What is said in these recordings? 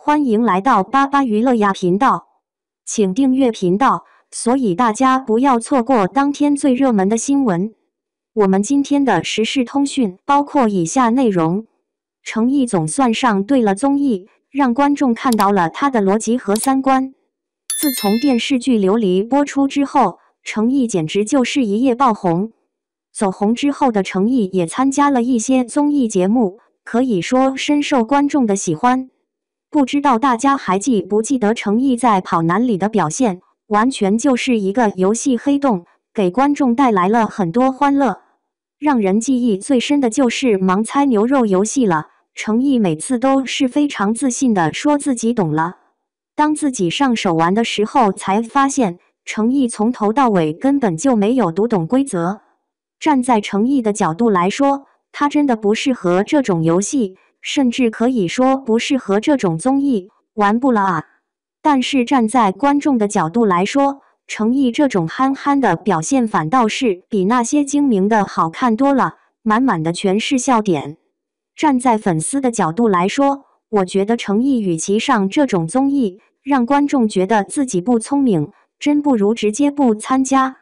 欢迎来到巴巴娱乐呀频道，请订阅频道，所以大家不要错过当天最热门的新闻。我们今天的时事通讯包括以下内容：程毅总算上对了综艺，让观众看到了他的逻辑和三观。自从电视剧《琉璃》播出之后，程毅简直就是一夜爆红。走红之后的程毅也参加了一些综艺节目，可以说深受观众的喜欢。不知道大家还记不记得程毅在《跑男》里的表现，完全就是一个游戏黑洞，给观众带来了很多欢乐。让人记忆最深的就是盲猜牛肉游戏了，程毅每次都是非常自信地说自己懂了。当自己上手玩的时候，才发现程毅从头到尾根本就没有读懂规则。站在程毅的角度来说，他真的不适合这种游戏，甚至可以说不适合这种综艺，玩不了啊。但是站在观众的角度来说，程毅这种憨憨的表现反倒是比那些精明的好看多了，满满的全是笑点。站在粉丝的角度来说，我觉得程毅与其上这种综艺，让观众觉得自己不聪明，真不如直接不参加。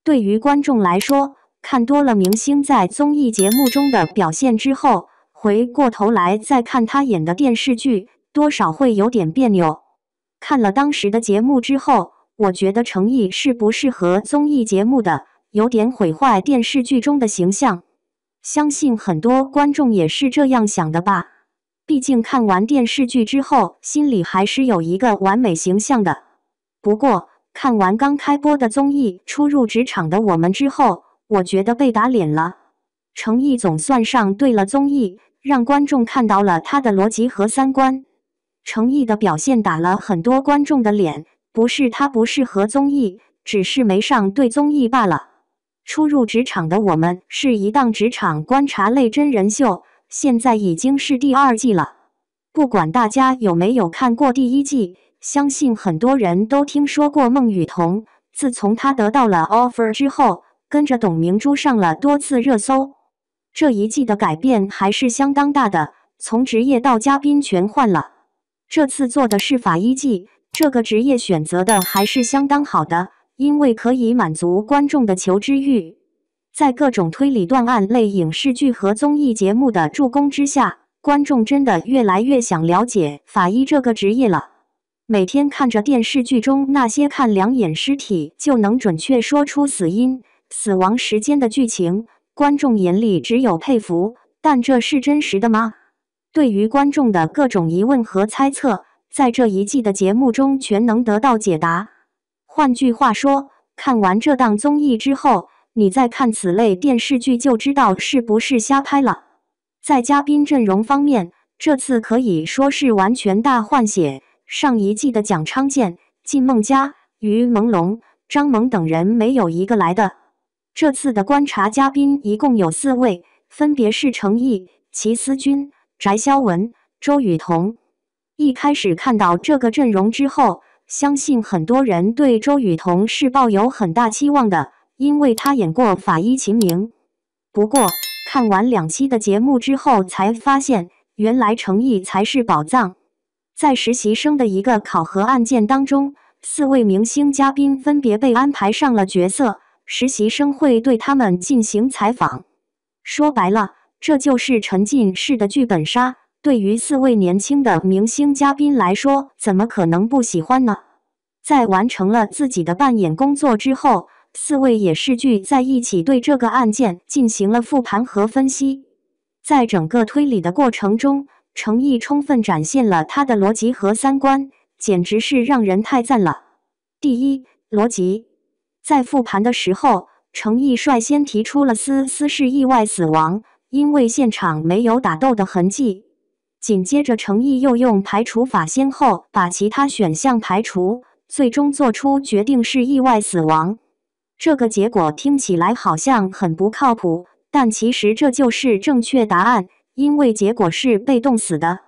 对于观众来说，看多了明星在综艺节目中的表现之后，回过头来再看他演的电视剧，多少会有点别扭。看了当时的节目之后，我觉得程毅是不适合综艺节目的，有点毁坏电视剧中的形象。相信很多观众也是这样想的吧？毕竟看完电视剧之后，心里还是有一个完美形象的。不过，看完刚开播的综艺《初入职场的我们》之后，我觉得被打脸了。程毅总算上对了综艺，让观众看到了他的逻辑和三观。程毅的表现打了很多观众的脸，不是他不适合综艺，只是没上对综艺罢了。初入职场的我们是一档职场观察类真人秀，现在已经是第2季了。不管大家有没有看过第1季，相信很多人都听说过孟雨桐。自从她得到了 offer 之后，跟着董明珠上了多次热搜。这一季的改变还是相当大的，从职业到嘉宾全换了。这次做的是法医季，这个职业选择的还是相当好的，因为可以满足观众的求知欲。在各种推理断案类影视剧和综艺节目的助攻之下，观众真的越来越想了解法医这个职业了。每天看着电视剧中那些看2眼尸体就能准确说出死因、死亡时间的剧情，观众眼里只有佩服，但这是真实的吗？对于观众的各种疑问和猜测，在这一季的节目中全能得到解答。换句话说，看完这档综艺之后，你再看此类电视剧就知道是不是瞎拍了。在嘉宾阵容方面，这次可以说是完全大换血。上一季的蒋昌建、靳梦佳、于朦胧、张萌等人没有一个来的。这次的观察嘉宾一共有4位，分别是程毅、齐思钧、翟潇闻、周雨彤。一开始看到这个阵容之后，相信很多人对周雨彤是抱有很大期望的，因为她演过法医秦明。不过，看完2期的节目之后才发现，原来程毅才是宝藏。在实习生的一个考核案件当中，4位明星嘉宾分别被安排上了角色，实习生会对他们进行采访。说白了，这就是沉浸式的剧本杀。对于4位年轻的明星嘉宾来说，怎么可能不喜欢呢？在完成了自己的扮演工作之后，4位也是聚在一起对这个案件进行了复盘和分析。在整个推理的过程中，程毅充分展现了他的逻辑和三观，简直是让人太赞了。第一，逻辑。在复盘的时候，程毅率先提出了思思是意外死亡，因为现场没有打斗的痕迹。紧接着程毅又用排除法先后把其他选项排除，最终做出决定是意外死亡。这个结果听起来好像很不靠谱，但其实这就是正确答案，因为结果是被冻死的。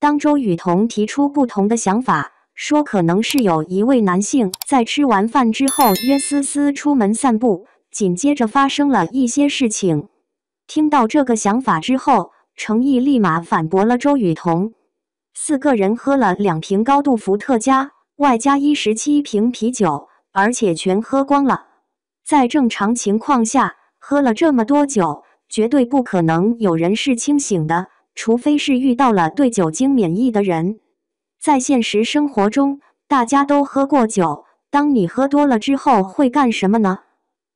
当周雨彤提出不同的想法，说可能是有一位男性在吃完饭之后约思思出门散步，紧接着发生了一些事情。听到这个想法之后，程毅立马反驳了周雨彤。4个人喝了2瓶高度伏特加，外加17瓶啤酒，而且全喝光了。在正常情况下，喝了这么多酒，绝对不可能有人是清醒的，除非是遇到了对酒精免疫的人。在现实生活中，大家都喝过酒，当你喝多了之后会干什么呢？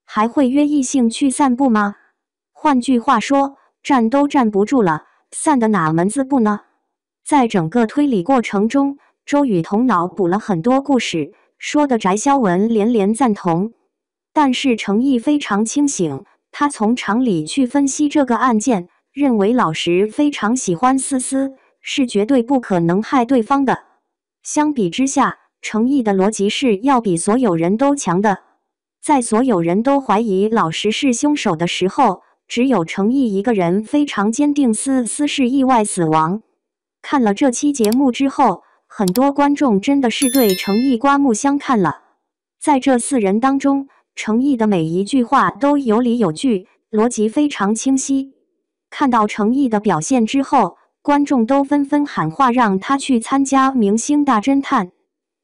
还会约异性去散步吗？换句话说，站都站不住了，散的哪门子步呢？在整个推理过程中，周雨彤脑补了很多故事，说的翟潇闻连连赞同。但是程毅非常清醒，他从常理去分析这个案件，认为老石非常喜欢思思，是绝对不可能害对方的。相比之下，程毅的逻辑是要比所有人都强的。在所有人都怀疑老石是凶手的时候，只有程毅一个人非常坚定思思是意外死亡。看了这期节目之后，很多观众真的是对程毅刮目相看了。在这4人当中，程毅的每一句话都有理有据，逻辑非常清晰。看到程毅的表现之后，观众都纷纷喊话让他去参加明星大侦探。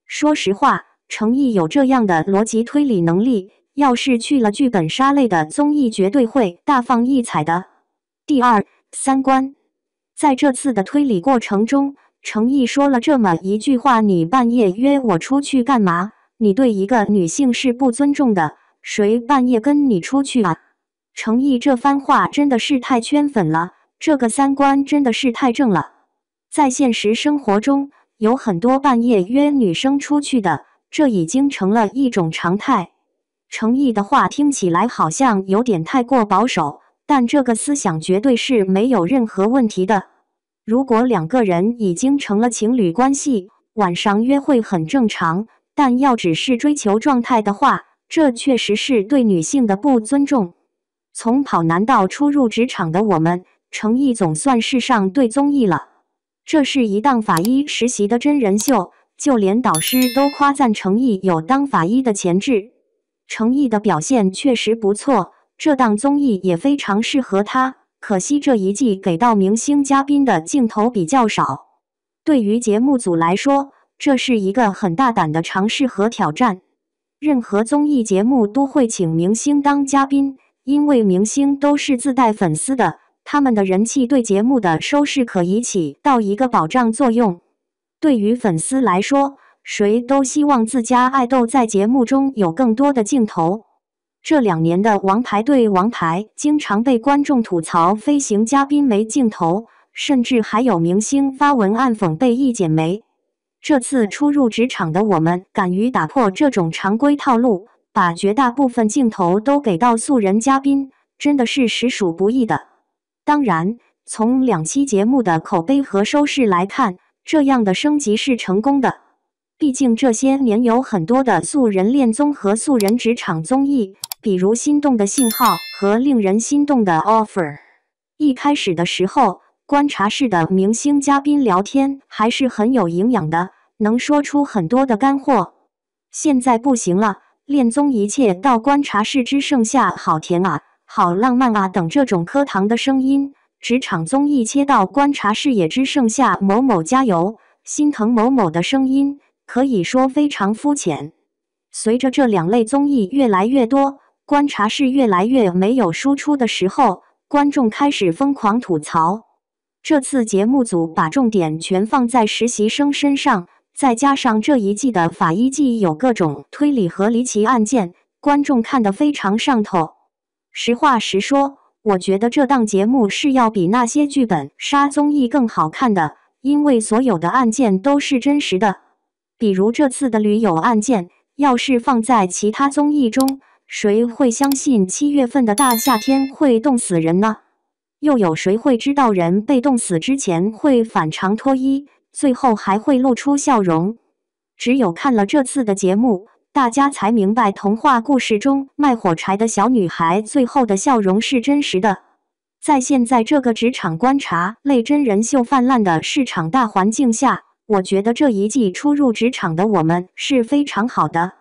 说实话，程毅有这样的逻辑推理能力，要是去了剧本杀类的综艺，绝对会大放异彩的。第二，三观。在这次的推理过程中，程毅说了这么一句话：你半夜约我出去干嘛？你对一个女性是不尊重的，谁半夜跟你出去啊？程毅这番话真的是太圈粉了，这个三观真的是太正了。在现实生活中，有很多半夜约女生出去的，这已经成了一种常态。程毅的话听起来好像有点太过保守，但这个思想绝对是没有任何问题的。如果2个人已经成了情侣关系，晚上约会很正常，但要只是追求状态的话，这确实是对女性的不尊重。从跑男到初入职场的我们，程毅总算是上对综艺了。这是一档法医实习的真人秀，就连导师都夸赞程毅有当法医的潜质。程毅的表现确实不错，这档综艺也非常适合他，可惜这一季给到明星嘉宾的镜头比较少。对于节目组来说，这是一个很大胆的尝试和挑战。任何综艺节目都会请明星当嘉宾，因为明星都是自带粉丝的，他们的人气对节目的收视可以起到一个保障作用。对于粉丝来说，谁都希望自家爱豆在节目中有更多的镜头。这2年的王牌对王牌经常被观众吐槽飞行嘉宾没镜头，甚至还有明星发文暗讽被一剪梅。这次初入职场的我们敢于打破这种常规套路，把绝大部分镜头都给到素人嘉宾，真的是实属不易的。当然，从2期节目的口碑和收视来看，这样的升级是成功的。毕竟这些年有很多的素人恋综和素人职场综艺，比如心动的信号和令人心动的 offer。一开始的时候，观察室的明星嘉宾聊天还是很有营养的，能说出很多的干货。现在不行了，恋综一切到观察室只剩下好甜啊，好浪漫啊等这种磕糖的声音，职场综艺切到观察室也只剩下某某加油，心疼某某的声音，可以说非常肤浅。随着这2类综艺越来越多，观察室越来越没有输出的时候，观众开始疯狂吐槽。这次节目组把重点全放在实习生身上，再加上这一季的法医季有各种推理和离奇案件，观众看得非常上头。实话实说，我觉得这档节目是要比那些剧本杀综艺更好看的，因为所有的案件都是真实的。比如这次的驴友案件，要是放在其他综艺中，谁会相信7月份的大夏天会冻死人呢？又有谁会知道人被冻死之前会反常脱衣，最后还会露出笑容？只有看了这次的节目，大家才明白童话故事中卖火柴的小女孩最后的笑容是真实的。在现在这个职场观察类真人秀泛滥的市场大环境下，我觉得这一季初入职场的我们是非常好的。